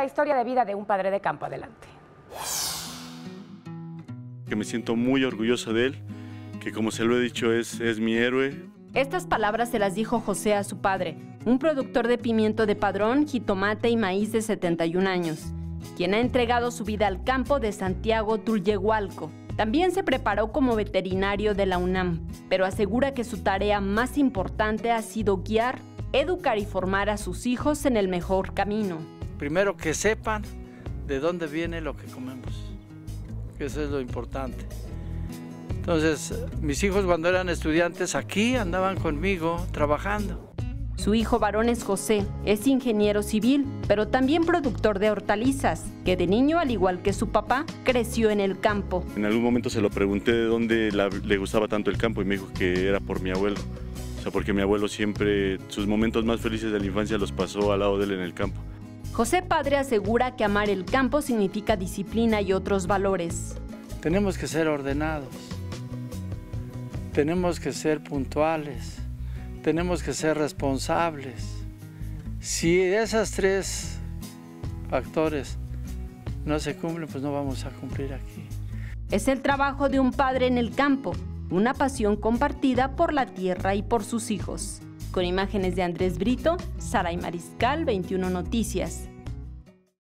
la historia de vida de un padre de campo. Adelante. Que me siento muy orgulloso de él, que como se lo he dicho es mi héroe. Estas palabras se las dijo José a su padre, un productor de pimiento de padrón, jitomate y maíz de 71 años, quien ha entregado su vida al campo de Santiago Tulyehualco. También se preparó como veterinario de la UNAM, pero asegura que su tarea más importante ha sido guiar, educar y formar a sus hijos en el mejor camino. Primero que sepan de dónde viene lo que comemos, que eso es lo importante. Entonces, mis hijos cuando eran estudiantes aquí andaban conmigo trabajando. Su hijo varón es José, es ingeniero civil, pero también productor de hortalizas, que de niño, al igual que su papá, creció en el campo. En algún momento se lo pregunté de dónde le gustaba tanto el campo y me dijo que era por mi abuelo. O sea, porque mi abuelo siempre, sus momentos más felices de la infancia los pasó al lado de él en el campo. José padre asegura que amar el campo significa disciplina y otros valores. Tenemos que ser ordenados, tenemos que ser puntuales, tenemos que ser responsables. Si esos tres factores no se cumplen, pues no vamos a cumplir aquí. Es el trabajo de un padre en el campo, una pasión compartida por la tierra y por sus hijos. Con imágenes de Andrés Brito, Saray Mariscal, 21 Noticias.